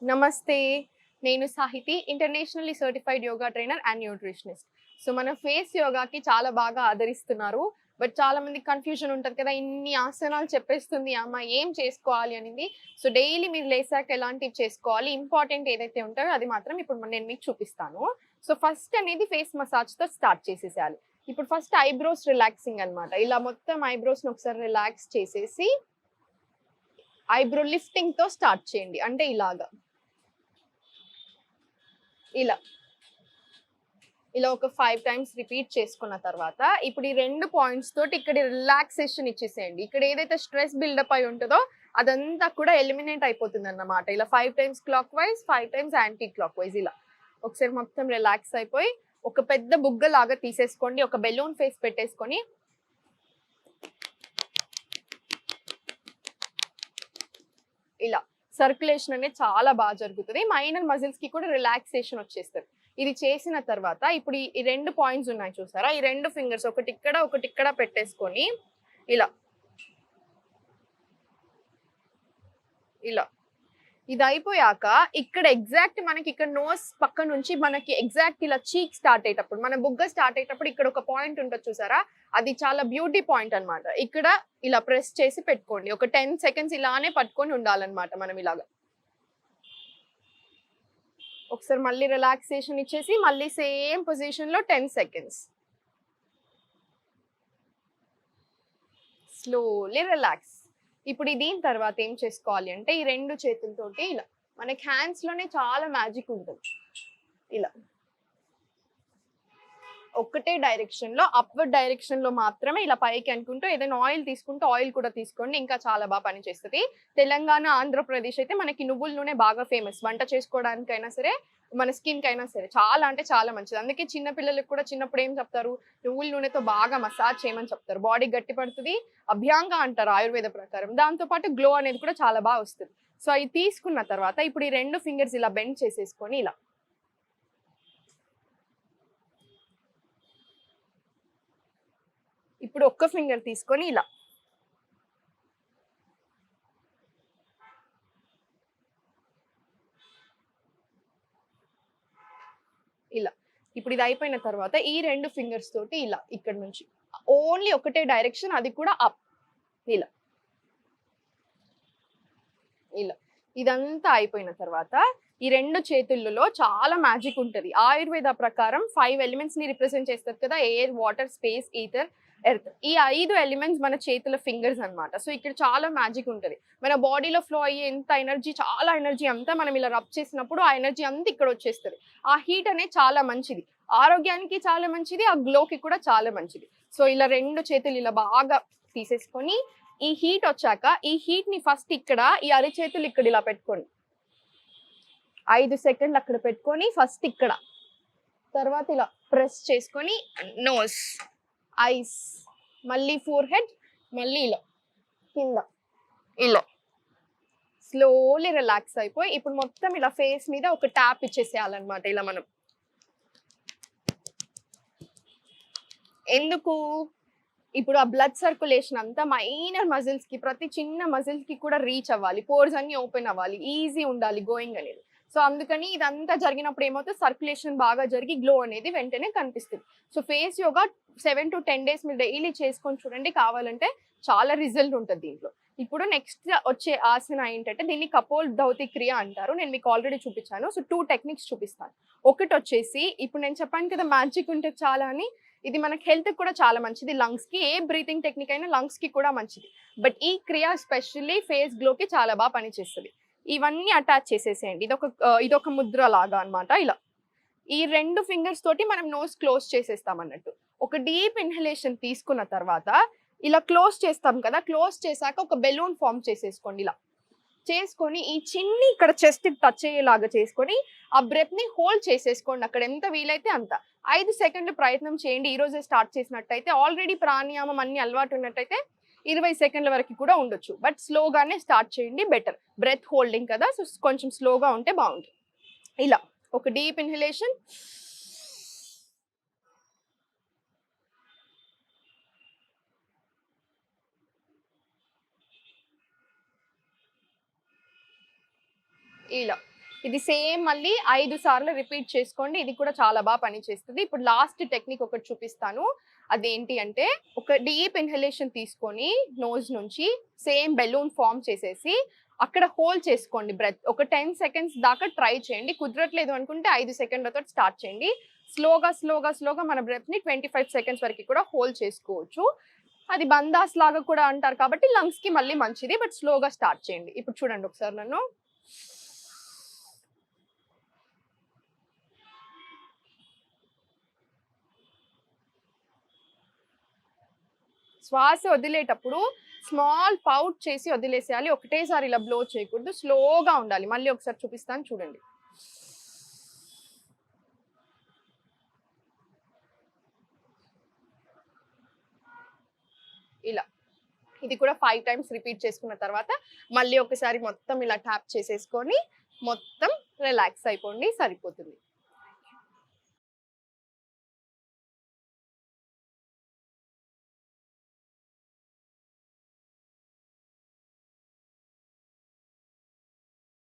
నమస్తే. నేను Sahithi, internationally certified yoga trainer and nutritionist. So, మన ఫేస్ యోగాకి చాలా బాగా ఆదరిస్తున్నారు. బట్ చాలా మందికి కన్‌ఫ్యూజన్ ఉంటది కదా! ఇన్ని ఆసనాలు చెప్పేస్తుంది ఈ అమ్మాయి ఏం చేసుకోవాలి అనేది. సో, డైలీ మీరు లేసాక ఎలాంటివి చేసుకోవాలి, ఇంపార్టెంట్ ఏదైతే ఉంటాయో అది మాత్రం ఇప్పుడు నేను మీకు చూపిస్తాను. సో, ఫస్ట్ అనేది ఫేస్ మసాజ్‌తో స్టార్ట్ చేసేసేయాలి. ఇప్పుడు ఫస్ట్ ఐబ్రోస్ రిలాక్సింగ్ అన్నమాట. ఇలా మొత్తం ఐబ్రోస్‌ని ఒకసారి రిలాక్స్ చేసేసి ఐబ్రో లిఫ్టింగ్‌తో స్టార్ట్ చేయండి. అంటే ఇలాగా. ఇలా. ఇలా ఒక 5 టైమ్స్ రిపీట్ చేసుకున్న తర్వాత, ఇప్పుడు ఈ 2 పాయింట్స్ తోటి ఇక్కడ రిలాక్సేషన్ ఇచ్చేసేయండి. ఇక్కడ ఏదైతే స్ట్రెస్ బిల్డప్ అయి ఉంటదో అదంతా కూడా ఎలిమినేట్ అయిపోతుందన్నమాట. ఇలా 5 times clockwise, 5 times anticlockwise ఇలా. ఒకసారి మొత్తం రిలాక్స్ అయిపోయి, ఒక పెద్ద బుగ్గలాగా తీసేసుకోండి. ఒక బెలూన్ ఫేస్ పెట్టేసుకొని ఇలా సర్క్యులేషన్ అనేది చాలా బాగా జరుగుతది. మైనర్ మజిల్స్ కి కూడా రిలాక్సేషన్ వచ్చేస్తది. ఇది చేసిన తర్వాత ఇప్పుడు ఈ 2 పాయింట్స్ ఉన్నాయి చూసారా? ఈ 2 ఫింగర్స్ ఒకటి ఇక్కడ పెట్టేసుకొని ఇలా. ఇలా. ఇది అయిపోయాక ఇక్కడ ఎగ్జాక్ట్ మనకి ఇక్కడ నోస్ పక్క నుంచి మనకి ఎగ్జాక్ట్ ఇలా చీక్ స్టార్ట్ అయ్యేటప్పుడు, మన బుగ్గ స్టార్ట్ అయ్యేటప్పుడు ఇక్కడ ఒక పాయింట్ ఉంటది చూసారా? అది చాలా బ్యూటీ పాయింట్ అన్నమాట. ఇక్కడ ఇలా ప్రెస్ చేసి పెట్టుకోండి. ఒక 10 సెకండ్స్ ఇలానే పట్టుకొని ఉండాలన్నమాట మనం ఇలాగా. ఒకసారి మళ్ళీ రిలాక్సేషన్ ఇచ్చేసి మళ్ళీ సేమ్ పొజిషన్ లో 10 సెకండ్స్. Slowly relax. ఇప్పుడు దీని తర్వాత ఏం చేసుకోవాలి అంటే ఈ 2 చేతులతోటి ఇలా. మనకి హ్యాండ్స్ లోనే చాలా మ్యాజిక్ ఉంటుంది. ఇలా. ఒకటే డైరెక్షన్ లో అప్వర్డ్ డైరెక్షన్ లో మాత్రమే ఇలా పైకి అనుకుంటూ ఏదైనా ఆయిల్ తీసుకుంటూ ఆయిల్ కూడా తీసుకోండి, ఇంకా చాలా బాగా పనిచేస్తుంది. తెలంగాణ, ఆంధ్రప్రదేశ్ అయితే మనకి నువ్వుల నూనె బాగా ఫేమస్. వంట చేసుకోవడానికైనా సరే, మన స్కిన్ కైనా సరే చాలా అంటే చాలా మంచిది. అందుకే చిన్న పిల్లలకు కూడా చిన్నప్పుడు ఏం చెప్తారు, నువ్వుల నూనెతో బాగా మసాజ్ చేయమని చెప్తారు. బాడీ గట్టి పడుతుంది, అభ్యాంగ అంటారు ఆయుర్వేద ప్రకారం. దాంతో పాటు గ్లో అనేది కూడా చాలా బాగా వస్తుంది. సో అవి తీసుకున్న తర్వాత ఇప్పుడు ఈ 2 ఫింగర్స్ ఇలా బెండ్ చేసేసుకొని ఇలా. ఇప్పుడు ఒక్క ఫింగర్ తీసుకొని ఇలా. ఇలా. ఇప్పుడు ఇది అయిపోయిన తర్వాత ఈ 2 ఫింగర్స్ తోటి ఇలా ఇక్కడ నుంచి ఓన్లీ ఒకటే డైరెక్షన్, అది కూడా అప్. ఇలా. ఇలా. ఇదంతా అయిపోయిన తర్వాత ఈ 2 చేతుల్లో చాలా మ్యాజిక్ ఉంటది. ఆయుర్వేద ప్రకారం 5 ఎలిమెంట్స్ ని రిప్రజెంట్ చేస్తారు కదా, air, water, space, ether, earth. ఈ 5 ఎలిమెంట్స్ మన చేతుల ఫింగర్స్ అన్నమాట. సో ఇక్కడ చాలా మ్యాజిక్ ఉంటది. మన బాడీలో ఫ్లో అయ్యే ఎంత ఎనర్జీ, చాలా ఎనర్జీ అంతా మనం ఇలా రబ్ చేసినప్పుడు ఆ ఎనర్జీ అంతా ఇక్కడ వచ్చేస్తుంది. ఆ హీట్ అనేది చాలా మంచిది, ఆరోగ్యానికి చాలా మంచిది, ఆ గ్లోకి కూడా చాలా మంచిది. సో ఇలా 2 చేతులు ఇలా బాగా తీసేసుకొని ఈ హీట్ వచ్చాక ఈ హీట్ ని ఫస్ట్ ఇక్కడ ఈ అరిచేతులు ఇక్కడ ఇలా పెట్టుకోండి. 5 సెకండ్లు అక్కడ పెట్టుకొని ఫస్ట్ ఇక్కడ, తర్వాత ఇలా ప్రెస్ చేసుకొని నోస్, ఐస్, మళ్ళీ ఫోర్ హెడ్, మళ్ళీ ఇలా కింద ఇలా స్లోలీ రిలాక్స్ అయిపోయి ఇప్పుడు మొత్తం ఇలా ఫేస్ మీద ఒక ట్యాప్ ఇచ్చేసేయాలన్నమాట. ఇలా మనం ఎందుకు, ఇప్పుడు ఆ బ్లడ్ సర్క్యులేషన్ అంతా మైనర్ మజిల్స్ కి, ప్రతి చిన్న మజిల్స్ కి కూడా రీచ్ అవ్వాలి, పోర్స్ అన్ని ఓపెన్ అవ్వాలి, ఈజీ ఉండాలి గోయింగ్ అనేది. సో అందుకని ఇదంతా జరిగినప్పుడు ఏమవుతుంది, సర్క్యులేషన్ బాగా జరిగి గ్లో అనేది వెంటనే కనిపిస్తుంది. So face yoga 7 to 10 days మీరు డైలీ చేసుకొని చూడండి, కావాలంటే చాలా రిజల్ట్ ఉంటుంది దీంట్లో. ఇప్పుడు నెక్స్ట్ వచ్చే ఆసన ఏంటంటే దీన్ని కపోల్ ధౌతి క్రియ అంటారు. నేను మీకు ఆల్రెడీ చూపించాను. సో 2 టెక్నిక్స్ చూపిస్తాను. ఒకటి వచ్చేసి ఇప్పుడు నేను చెప్పాను కదా మ్యాజిక్ ఉంటుంది చాలా అని, ఇది మనకి హెల్త్ కూడా చాలా మంచిది. లంగ్స్ కి ఏ బ్రీతింగ్ టెక్నిక్ అయినా లంగ్స్ కి కూడా మంచిది. బట్ ఈ క్రియ స్పెషల్లీ ఫేస్ గ్లోకి చాలా బాగా పనిచేస్తుంది. ఇవన్నీ అటాచ్ చేసేసేయండి. ఇదొక ముద్ర లాగా అన్నమాట. ఇలా ఈ 2 ఫింగర్స్ తోటి మనం నోస్ క్లోజ్ చేసేస్తాం అన్నట్టు. ఒక డీప్ ఇన్హలేషన్ తీసుకున్న తర్వాత ఇలా క్లోజ్ చేస్తాం కదా, క్లోజ్ చేశాక ఒక బెలూన్ ఫామ్ చేసేసుకోండి. ఇలా చేసుకొని ఈ చిన్ని ఇక్కడ చెస్ట్ టచ్ అయ్యేలాగా చేసుకొని ఆ బ్రెత్ ని హోల్డ్ చేసేసుకోండి అక్కడ ఎంత వీలైతే అంత. 5 సెకండ్లు ప్రయత్నం చేయండి. ఈ రోజే స్టార్ట్ చేసినట్టయితే, ఆల్రెడీ ప్రాణాయామం అన్ని అలవాటు ఉన్నట్టయితే 20 సెకండ్ల వరకు కూడా ఉండొచ్చు. బట్ స్లోగానే స్టార్ట్ చేయండి, బెటర్. బ్రెత్ హోల్డింగ్ కదా, సో కొంచెం స్లోగా ఉంటే బాగుంటుంది. ఇలా ఒక డీప్ ఇన్హలేషన్, ఇలా ఇది సేమ్ మళ్ళీ 5 సార్లు రిపీట్ చేసుకోండి. ఇది కూడా చాలా బాగా పనిచేస్తుంది. ఇప్పుడు లాస్ట్ టెక్నిక్ ఒకటి చూపిస్తాను. అదేంటి అంటే ఒక డీప్ ఇన్హలేషన్ తీసుకొని నోస్ నుంచి సేమ్ బెలూన్ ఫామ్ చేసేసి అక్కడ హోల్డ్ చేసుకోండి బ్రెత్. ఒక 10 సెకండ్స్ దాకా ట్రై చేయండి. కుదరట్లేదు అనుకుంటే 5 సెకండ్లతో స్టార్ట్ చేయండి. స్లోగా మన బ్రెత్ ని 25 సెకండ్స్ వరకు కూడా హోల్డ్ చేసుకోవచ్చు. అది బందాస్ లాగా కూడా అంటారు కాబట్టి లంగ్స్ కి మళ్ళీ మంచిది. బట్ స్లోగా స్టార్ట్ చేయండి. ఇప్పుడు చూడండి ఒకసారి నన్ను. శ్వాస వదిలేటప్పుడు స్మాల్ పౌట్ చేసి వదిలేసేయాలి. ఒకటేసారి ఇలా బ్లో చేయకూడదు. స్లోగా ఉండాలి. మళ్ళీ ఒకసారి చూపిస్తాను చూడండి. ఇలా ఇది కూడా 5 టైమ్స్ రిపీట్ చేసుకున్న తర్వాత మళ్ళీ ఒకసారి మొత్తం ఇలా ట్యాప్ చేసేసుకొని మొత్తం రిలాక్స్ అయిపోండి. సరిపోతుంది.